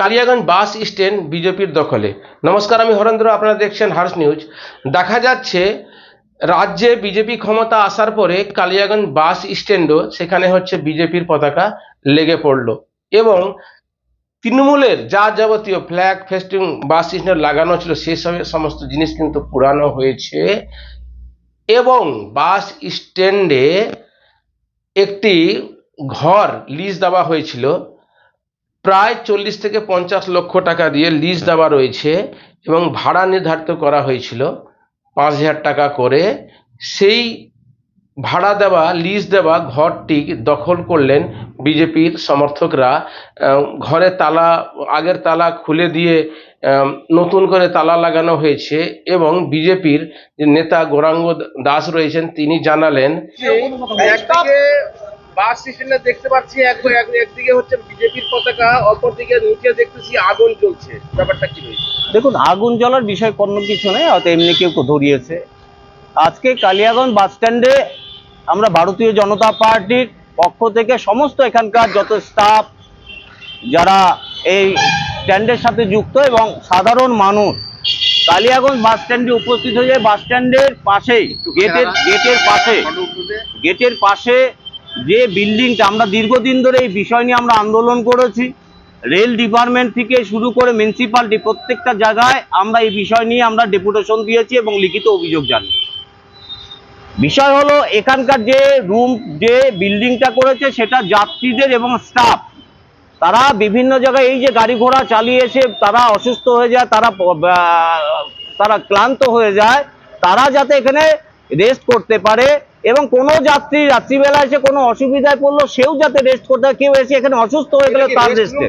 Kaliaganj bus stand বিজেপির দখলে। নমস্কার, আমি হরেন্দ্র, আপনারা দেখছেন হার্স নিউজ। দেখা যাচ্ছে রাজ্যে বিজেপি ক্ষমতা আসার পরে কালিয়াগঞ্জ বাস স্ট্যান্ডও সেখানে হচ্ছে বিজেপির পতাকা লেগে পড়লো এবং তৃণমূলের যা যাবতীয় ফ্ল্যাগ ফেস্টিং বাস স্ট্যান্ডে লাগানো ছিল সেসব সমস্ত জিনিস কিন্তু পুরানো হয়েছে এবং বাস স্ট্যান্ডে একটি ঘর লিজ দেওয়া হয়েছিল, প্রায় 40 থেকে 50 লক্ষ টাকা দিয়ে লিজ দেওয়া রয়েছে এবং ভাড়া নির্ধারিত করা হয়েছিল 5,000 টাকা করে। সেই ভাড়া দেওয়া লিজ দেওয়া ঘরটি দখল করলেন বিজেপির সমর্থকরা। ঘরে তালা, আগের তালা খুলে দিয়ে নতুন করে তালা লাগানো হয়েছে এবং বিজেপির যে নেতা গৌরাঙ্গ দাস রয়েছেন তিনি জানালেন, বাস স্ট্যান্ডে দেখতে পাচ্ছি একদিকে হচ্ছে বিজেপির পতাকা, অপরদিকে নিচে দেখতেছি আগুন জ্বলছে, ব্যাপারটা কি রয়েছে? দেখুন, আগুন জ্বলার বিষয় কোনো কিছু নেই, হয়তো এমনি কেউ ধরিয়েছে। আজকে কালিয়াগঞ্জ বাস স্ট্যান্ডে আমরা ভারতীয় জনতা পার্টির পক্ষ থেকে সমস্ত এখানকার যত স্টাফ যারা এই স্ট্যান্ডের সাথে যুক্ত এবং সাধারণ মানুষ কালিয়াগঞ্জ বাস স্ট্যান্ডে উপস্থিত হয়ে যায়। বাস স্ট্যান্ডের পাশেই গেটের পাশে যে বিল্ডিংটা, আমরা দীর্ঘদিন ধরে এই বিষয় নিয়ে আমরা আন্দোলন করেছি। রেল ডিপার্টমেন্ট থেকে শুরু করে মিউনিসিপালিটি প্রত্যেকটা জায়গায় আমরা এই বিষয় নিয়ে আমরা ডেপুটেশন দিয়েছি এবং লিখিত অভিযোগ জানি। বিষয় হলো এখানকার যে বিল্ডিংটা করেছে সেটা যাত্রীদের এবং স্টাফ, তারা বিভিন্ন জায়গায় এই যে গাড়ি ঘোড়া চালিয়ে এসে তারা অসুস্থ হয়ে যায়, তারা ক্লান্ত হয়ে যায়, তারা যাতে এখানে রেস্ট করতে পারে এবং কোনো যাত্রী রাত্রিবেলা এসে কোনো অসুবিধায় পড়লো সেও যাতে রেস্ট করতে পারে। কেউ এসে এখানে অসুস্থ হয়ে গেলে তার রেস্টে।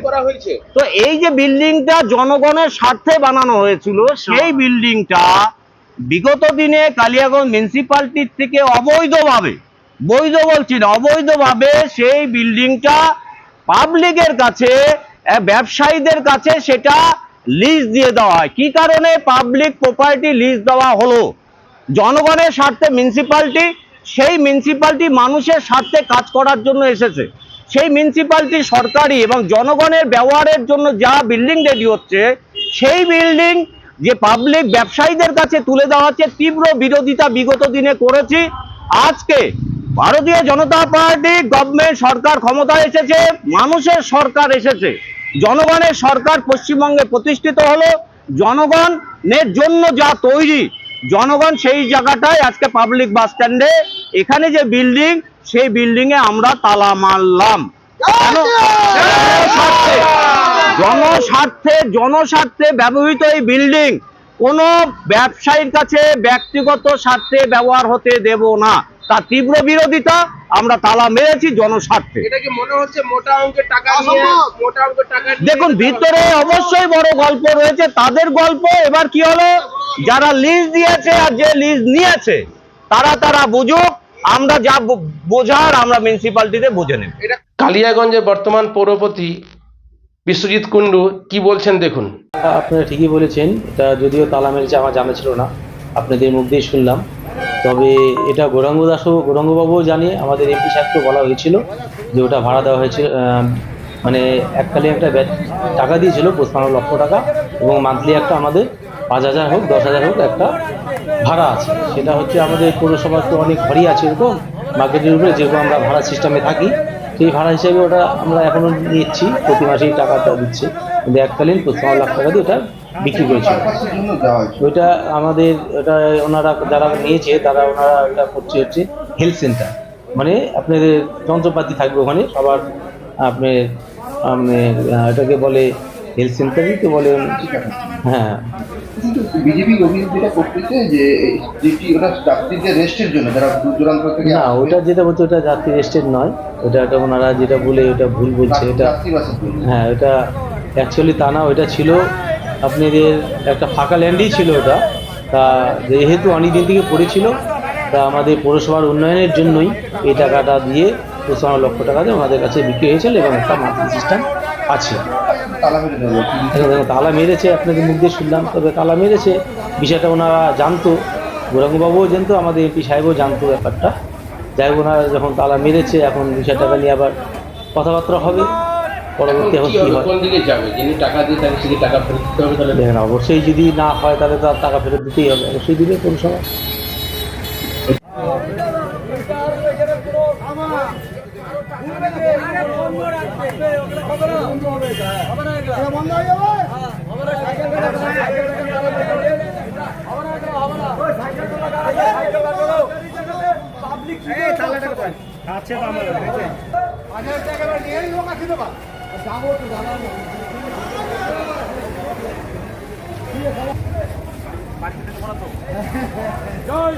তো এই যে বিল্ডিংটা জনগণের স্বার্থে বানানো হয়েছিল, সেই বিল্ডিংটা বিগত দিনে কালিয়াগঞ্জ মিউনিসিপালিটির থেকে অবৈধভাবে, বৈধ বলছি না, অবৈধভাবে সেই বিল্ডিংটা পাবলিকের কাছে, ব্যবসায়ীদের কাছে সেটা লিজ দিয়ে দেওয়া হয়। কি কারণে পাবলিক প্রপার্টি লিজ দেওয়া হলো? জনগণের স্বার্থে মিউনিসিপালিটি, সেই মিউনিসিপালিটি মানুষের স্বার্থে কাজ করার জন্য এসেছে। সেই মিউনিসিপালিটি সরকারি এবং জনগণের ব্যবহারের জন্য যা বিল্ডিং রেডি হচ্ছে, সেই বিল্ডিং যে পাবলিক ব্যবসায়ীদের কাছে তুলে দেওয়া হচ্ছে, তীব্র বিরোধিতা বিগত দিনে করেছি। আজকে ভারতীয় জনতা পার্টি গভর্নমেন্ট সরকার ক্ষমতায় এসেছে, মানুষের সরকার এসেছে, জনগণের সরকার পশ্চিমবঙ্গে প্রতিষ্ঠিত হলো। জনগণের জন্য যা তৈরি, জনগণ সেই জায়গাটায় আজকে পাবলিক বাস স্ট্যান্ডে এখানে যে বিল্ডিং, সেই বিল্ডিং এ আমরা তালা মারলাম। জনস্বার্থে ব্যবহৃত এই বিল্ডিং কোনো ব্যবসায়ীর কাছে ব্যক্তিগত স্বার্থে ব্যবহার হতে দেব না। তার তীব্র বিরোধিতা, আমরা তালা মেরেছি জনস্বার্থে। এটা কি মনে হচ্ছে মোটা অঙ্কের টাকা নিয়ে? দেখুন, ভিতরে অবশ্যই বড় গল্প রয়েছে, তাদের গল্প। এবার কি হলো, যারা লিজ দিয়েছে আর যে লিজ নিয়েছে তারা বুঝুক, আমরা যা বোঝার আমরা মিউনিসিপালিটিতে বুঝে নেব। কালিয়াগঞ্জের বর্তমান পৌরপতি বিশ্বজিৎ কুণ্ডু কি বলছেন দেখুন। আপনারা ঠিকই বলেছেন, এটা যদিও তালা মেরেছে আমার জানা ছিল না, আপনাদের মুখ দিয়ে শুনলাম। তবে এটা গৌরাঙ্গবাবুও জানিয়ে আমাদের এমপি সাহেবকে বলা হয়েছিল যে ওটা ভাড়া দেওয়া হয়েছিল, মানে এককালে একটা টাকা দিয়েছিল 15 লক্ষ টাকা এবং মান্থলি একটা আমাদের 5,000 হোক 10,000 হোক একটা ভাড়া আছে। সেটা হচ্ছে আমাদের পৌরসভার তো অনেক ঘরই আছে এরকম মার্কেটের উপরে, যেরকম আমরা ভাড়া সিস্টেমে থাকি, সেই ভাড়া হিসেবে ওটা আমরা এখনও নিচ্ছি, প্রতি মাসেই টাকাটা দিচ্ছি। কিন্তু এককালীন 15 লাখ টাকা দিয়ে ওটা বিক্রি করেছিল। ওইটা আমাদের ওটা ওনারা যারা নিয়েছে ওনারা ওটা করছে হচ্ছে হেলথ সেন্টার, মানে আপনাদের যন্ত্রপাতি থাকবে ওখানে সবার, আপনার এটাকে বলে হেলথ সেন্টারই তো বলে। হ্যাঁ, বিজেপি অভিযোগ যেটা করতেছে যে ওটা যাত্রীদের রেস্টের জন্য, যারা দূর দূরান্ত থেকে না, ওটা যেটা বলছে ওটা যাত্রী রেস্টের নয়, ওটা ওনারা যেটা বলে ওটা ভুল বলছে। এটা হ্যাঁ, ওটা অ্যাকচুয়ালি তা না, ওইটা ছিল আপনাদের একটা ফাঁকা ল্যান্ডই ছিল ওটা। তা যেহেতু অনেক দিন থেকে পড়েছিল, তা আমাদের পৌরসভার উন্নয়নের জন্যই এই টাকাটা দিয়ে 15 লক্ষ টাকা দিয়ে আমাদের কাছে বিক্রি হয়েছিল এবং একটা মান্থলি সিস্টেম আছে। তালা মেরেছে, আপনাদের মুখ দিয়ে শুনলাম। তবে তালা মেরেছে বিষয়টা ওনারা জানতো, গৌরাঙ্গবাবুও জানতো, আমাদের এমপি সাহেবও জানতো ব্যাপারটা। যাই হোক, ওনারা যখন তালা মেরেছে, এখন বিষয়টাকে নিয়ে আবার কথাবার্তা হবে। পরবর্তী এখন কি কী হবে, হয় কোন দিকে যাবে? যিনি টাকা দিয়ে তাকে সেটি টাকা ফেরত দিতে হবে, তাহলে দেখেন, অবশ্যই যদি না হয় তাহলে তো আর টাকা ফেরত দিতেই হবে, অবশ্যই দিবে কোন সময়। জয়